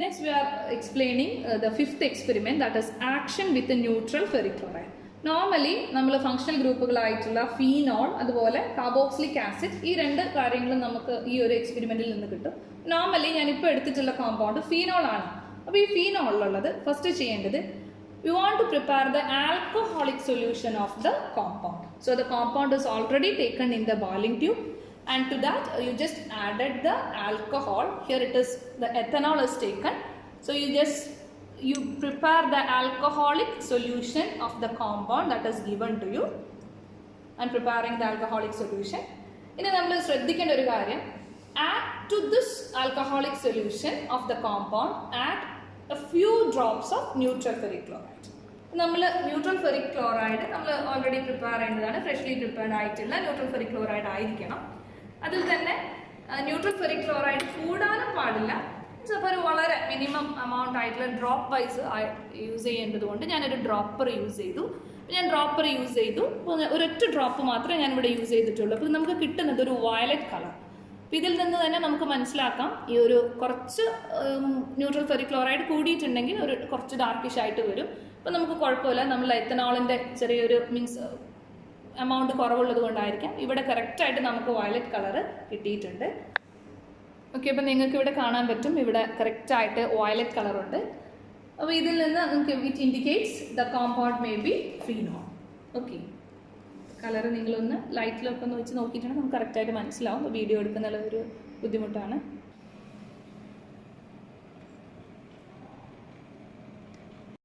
Next we are explaining the fifth experiment, that is action with a neutral ferric chloride. Normally നമ്മൾ functional ഗ്രൂപ്പുകളായിട്ടുള്ള phenol അതുപോലെ carboxylic acid ഈ രണ്ട് കാര്യങ്ങളും നമുക്ക് ഈ ഒരു എക്സ്പെരിമെന്റിൽ നിന്ന് കിട്ടും. നോർമലി ഞാനിപ്പോൾ എടുത്തിട്ടുള്ള കോമ്പൗണ്ട് ഫീനോൾ ആണ്. അപ്പോൾ ഈ ഫീനോളിലുള്ളത് ഫസ്റ്റ് ചെയ്യേണ്ടത് we want to prepare the alcoholic solution of the compound. So the compound is already taken in the boiling tube, and to that you just added the alcohol. Here it is, the ethanol is taken. So you prepare the alcoholic solution of the compound that is given to you. And preparing the alcoholic solution, ഇനി നമ്മൾ ശ്രദ്ധിക്കേണ്ട ഒരു കാര്യം, add to this alcoholic solution of the compound add a few drops of neutral ferric chloride. നമ്മൾ neutral ferric chloride നമ്മൾ already prepare ചെയ്യുന്നതാണ്, freshly prepared ആയിട്ടുള്ള neutral ferric chloride ആയിരിക്കണം. അതിൽ തന്നെ ന്യൂട്രൽ ഫെറിക് ക്ലോറൈഡ് കൂടാനും പാടില്ല. അപ്പോൾ ഒരു വളരെ മിനിമം എമൗണ്ട് ആയിട്ടുള്ള ഡ്രോപ്പ് വൈസ് യൂസ് ചെയ്യേണ്ടതുകൊണ്ട് ഞാനൊരു ഡ്രോപ്പർ യൂസ് ചെയ്തു. ഒരൊറ്റ ഡ്രോപ്പ് മാത്രമേ ഞാനിവിടെ യൂസ് ചെയ്തിട്ടുള്ളൂ. അപ്പോൾ നമുക്ക് കിട്ടുന്നത് ഒരു വയലറ്റ് കളർ. അപ്പോൾ ഇതിൽ നിന്ന് തന്നെ നമുക്ക് മനസ്സിലാക്കാം ഈ ഒരു കുറച്ച് ന്യൂട്രൽ ഫെറിക് ക്ലോറൈഡ് കൂടിയിട്ടുണ്ടെങ്കിൽ ഒരു കുറച്ച് ഡാർക്കിഷ് ആയിട്ട് വരും. അപ്പോൾ നമുക്ക് കുഴപ്പമില്ല, നമ്മൾ എത്തനോളിൻ്റെ ചെറിയൊരു മീൻസ് എമൗണ്ട് കുറവുള്ളത് കൊണ്ടായിരിക്കാം ഇവിടെ കറക്റ്റായിട്ട് നമുക്ക് വയലറ്റ് കളർ കിട്ടിയിട്ടുണ്ട്. ഓക്കെ, അപ്പോൾ നിങ്ങൾക്ക് ഇവിടെ കാണാൻ പറ്റും, ഇവിടെ കറക്റ്റായിട്ട് വയലറ്റ് കളറുണ്ട്. അപ്പോൾ ഇതിൽ നിന്ന് നമുക്ക് it indicates the compound may be phenol. Okay, colour നിങ്ങളൊന്ന് ലൈറ്റിലൊക്കെ ഒന്ന് വെച്ച് നോക്കിയിട്ടുണ്ടെങ്കിൽ നമുക്ക് കറക്റ്റായിട്ട് മനസ്സിലാവും. വീഡിയോ എടുക്കുന്ന ഒരു ബുദ്ധിമുട്ടാണ്.